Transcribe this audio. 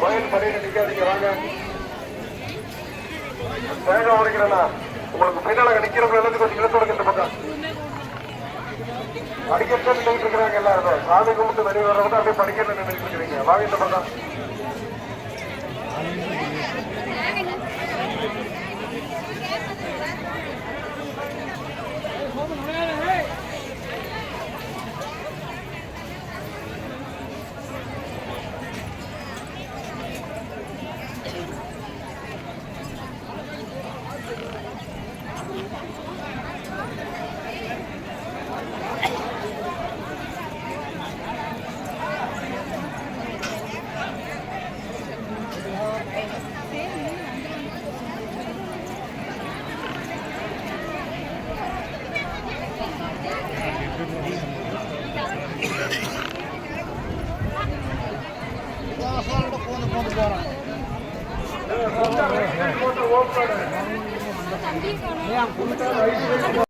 கோயில் படியில் நிக்காதீங்க, வாங்க. வேகம் உடைக்கிறேன்னா உங்களுக்கு பின்னால நிக்கிறவங்க எல்லாத்தையும் கொஞ்சம் இழுத்து விடுங்க. இந்த பக்கம் படிக்கட்டு நின்றுட்டு இருக்கிறாங்க எல்லாரும். சாமி கும்பிட்டு வெளியே வர்றவங்க அப்படியே படிக்கட்டு நின்றுட்டு இருக்கிறீங்க. வாங்க இந்த பக்கம். போறேன்